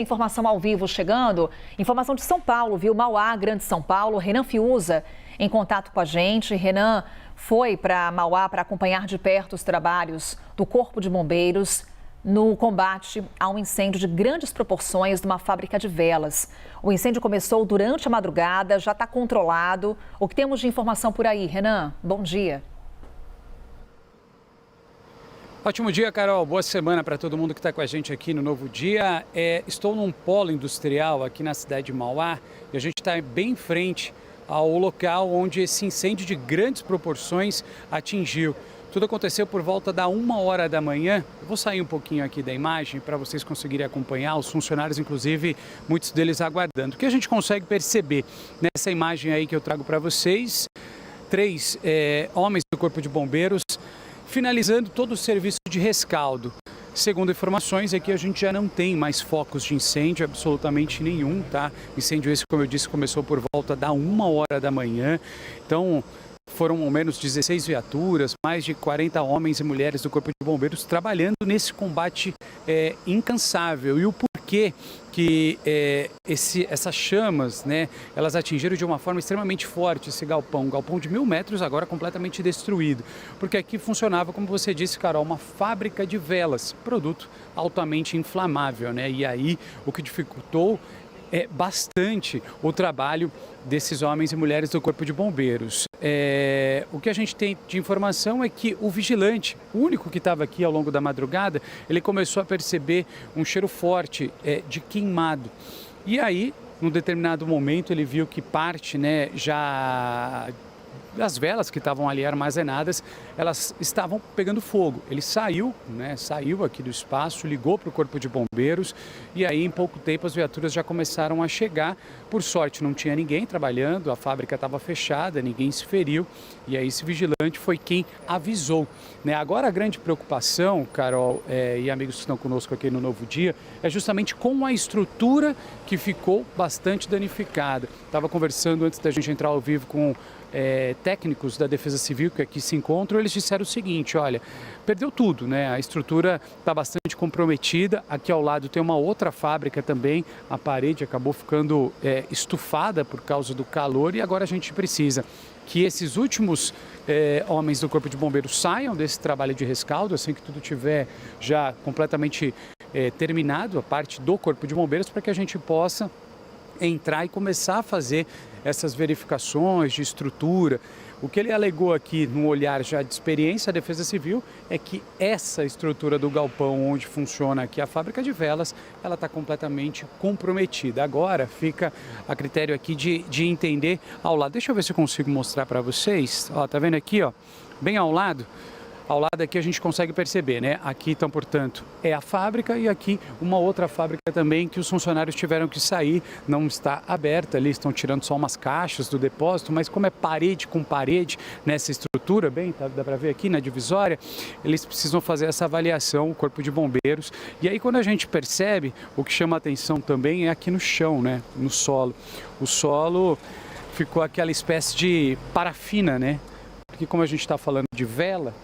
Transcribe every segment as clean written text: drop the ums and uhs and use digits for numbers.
Informação ao vivo chegando, informação de São Paulo, viu? Mauá, Grande São Paulo, Renan Fiuza em contato com a gente. Renan foi para Mauá para acompanhar de perto os trabalhos do Corpo de Bombeiros no combate a um incêndio de grandes proporções numa fábrica de velas. O incêndio começou durante a madrugada, já está controlado. O que temos de informação por aí, Renan? Bom dia. Ótimo dia, Carol. Boa semana para todo mundo que está com a gente aqui no Novo Dia. Estou num polo industrial aqui na cidade de Mauá e a gente está bem em frente ao local onde esse incêndio de grandes proporções atingiu. Tudo aconteceu por volta da 1h da manhã. Eu vou sair um pouquinho aqui da imagem para vocês conseguirem acompanhar, os funcionários, inclusive, muitos deles aguardando. O que a gente consegue perceber nessa imagem aí que eu trago para vocês, 3 homens do Corpo de Bombeiros finalizando todo o serviço de rescaldo. Segundo informações, aqui a gente já não tem mais focos de incêndio, absolutamente nenhum, tá? Incêndio esse, como eu disse, começou por volta da 1h da manhã. Então, foram ao menos 16 viaturas, mais de 40 homens e mulheres do Corpo de Bombeiros trabalhando nesse combate incansável. E o porquê que essas chamas, né, elas atingiram de uma forma extremamente forte esse galpão, um galpão de 1.000 metros agora completamente destruído, porque aqui funcionava, como você disse, Carol, uma fábrica de velas, produto altamente inflamável, né? E aí o que dificultou bastante o trabalho desses homens e mulheres do Corpo de Bombeiros. O que a gente tem de informação é que o vigilante, o único que estava aqui ao longo da madrugada, ele começou a perceber um cheiro forte de queimado. E aí, num determinado momento, ele viu que parte, né, já as velas que estavam ali armazenadas, elas estavam pegando fogo. Ele saiu aqui do espaço, ligou para o Corpo de Bombeiros e aí em pouco tempo as viaturas já começaram a chegar. Por sorte não tinha ninguém trabalhando, a fábrica estava fechada, ninguém se feriu e aí esse vigilante foi quem avisou, né? Agora a grande preocupação, Carol e amigos que estão conosco aqui no Novo Dia, é justamente com a estrutura que ficou bastante danificada. Estava conversando antes da gente entrar ao vivo com técnicos da Defesa Civil que aqui se encontram. Eles disseram o seguinte: olha, perdeu tudo, né? A estrutura está bastante comprometida. Aqui ao lado tem uma outra fábrica também, a parede acabou ficando estufada por causa do calor e agora a gente precisa que esses últimos homens do Corpo de Bombeiros saiam desse trabalho de rescaldo, assim que tudo tiver já completamente terminado, a parte do Corpo de Bombeiros, para que a gente possa entrar e começar a fazer essas verificações de estrutura. O que ele alegou aqui, no olhar já de experiência da Defesa Civil, é que essa estrutura do galpão onde funciona aqui a fábrica de velas, ela está completamente comprometida. Agora fica a critério aqui de entender ao lado. Deixa eu ver se eu consigo mostrar para vocês. Ó, tá vendo aqui, ó, bem ao lado? Ao lado aqui a gente consegue perceber, né? Aqui, então, portanto, é a fábrica e aqui uma outra fábrica também que os funcionários tiveram que sair, não está aberta ali, estão tirando só umas caixas do depósito, mas como é parede com parede nessa estrutura, bem, dá para ver aqui na divisória, eles precisam fazer essa avaliação, o Corpo de Bombeiros. E aí quando a gente percebe, o que chama a atenção também é aqui no chão, né? No solo. O solo ficou aquela espécie de parafina, né? Porque como a gente está falando de vela,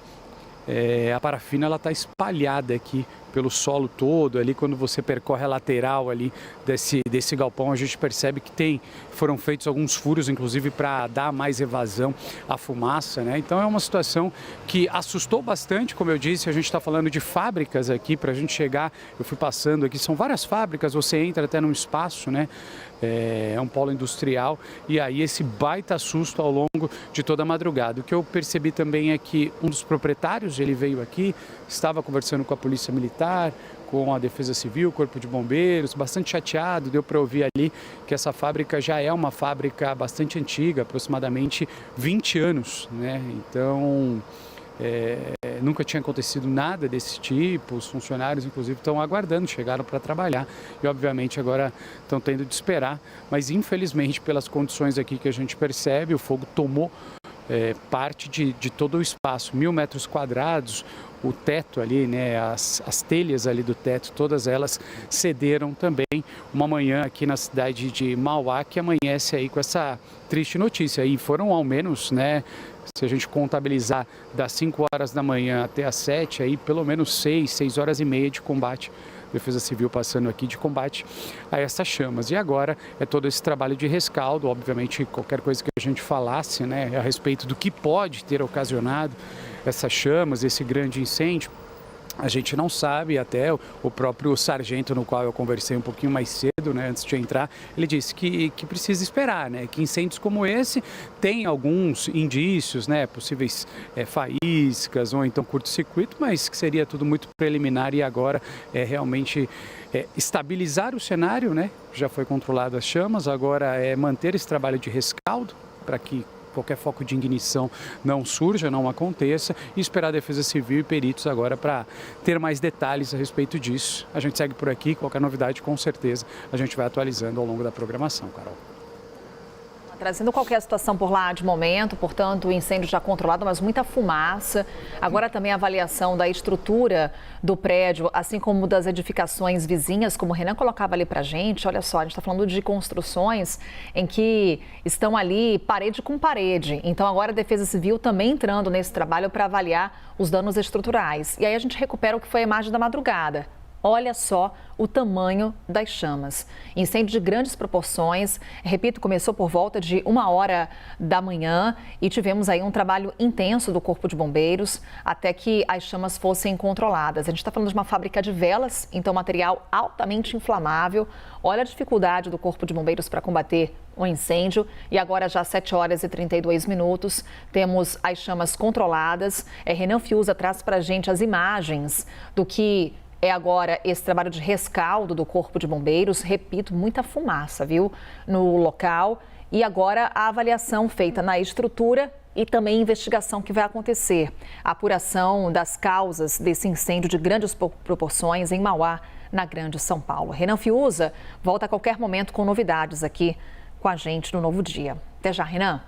a parafina ela está espalhada aqui pelo solo todo. Ali quando você percorre a lateral ali desse galpão, a gente percebe que foram feitos alguns furos, inclusive para dar mais evasão à fumaça, né? Então é uma situação que assustou bastante, como eu disse. A gente está falando de fábricas aqui, para a gente chegar, eu fui passando aqui, são várias fábricas, você entra até num espaço, né? É um polo industrial e aí esse baita susto ao longo de toda a madrugada. O que eu percebi também é que um dos proprietários, ele veio aqui, estava conversando com a Polícia Militar, com a Defesa Civil, Corpo de Bombeiros, bastante chateado. Deu para ouvir ali que essa fábrica já é uma fábrica bastante antiga, aproximadamente 20 anos, né? Então nunca tinha acontecido nada desse tipo. Os funcionários, inclusive, estão aguardando, chegaram para trabalhar e, obviamente, agora estão tendo de esperar. Mas, infelizmente, pelas condições aqui que a gente percebe, o fogo tomou parte de todo o espaço, 1.000 metros quadrados. O teto ali, né, as telhas ali do teto, todas elas cederam também. Uma manhã aqui na cidade de Mauá que amanhece aí com essa triste notícia. E foram ao menos, né, se a gente contabilizar das 5 horas da manhã até as 7, aí pelo menos 6 horas e meia de combate Defesa Civil passando aqui de combate a essas chamas. E agora é todo esse trabalho de rescaldo, obviamente qualquer coisa que a gente falasse, né, a respeito do que pode ter ocasionado essas chamas, esse grande incêndio, a gente não sabe. Até o próprio sargento, no qual eu conversei um pouquinho mais cedo, né, antes de entrar, ele disse que precisa esperar, né, que incêndios como esse tem alguns indícios, né, possíveis faíscas ou então curto-circuito, mas que seria tudo muito preliminar e agora realmente estabilizar o cenário, né, já foi controlado as chamas, agora é manter esse trabalho de rescaldo para que qualquer foco de ignição não surja, não aconteça, e esperar a Defesa Civil e peritos agora para ter mais detalhes a respeito disso. A gente segue por aqui, qualquer novidade com certeza a gente vai atualizando ao longo da programação, Carol. Trazendo qualquer situação por lá de momento, portanto, o incêndio já controlado, mas muita fumaça. Agora também a avaliação da estrutura do prédio, assim como das edificações vizinhas, como o Renan colocava ali pra gente. Olha só, a gente está falando de construções em que estão ali parede com parede. Então agora a Defesa Civil também entrando nesse trabalho para avaliar os danos estruturais. E aí a gente recupera o que foi a imagem da madrugada. Olha só o tamanho das chamas. Incêndio de grandes proporções. Repito, começou por volta de 1h da manhã e tivemos aí um trabalho intenso do Corpo de Bombeiros até que as chamas fossem controladas. A gente está falando de uma fábrica de velas, então material altamente inflamável. Olha a dificuldade do Corpo de Bombeiros para combater o incêndio. E agora já 7h32, temos as chamas controladas. Renan Fiuza traz para a gente as imagens do que é agora esse trabalho de rescaldo do Corpo de Bombeiros. Repito, muita fumaça, viu, no local. E agora a avaliação feita na estrutura e também a investigação que vai acontecer. A apuração das causas desse incêndio de grandes proporções em Mauá, na Grande São Paulo. Renan Fiuza volta a qualquer momento com novidades aqui com a gente no Novo Dia. Até já, Renan.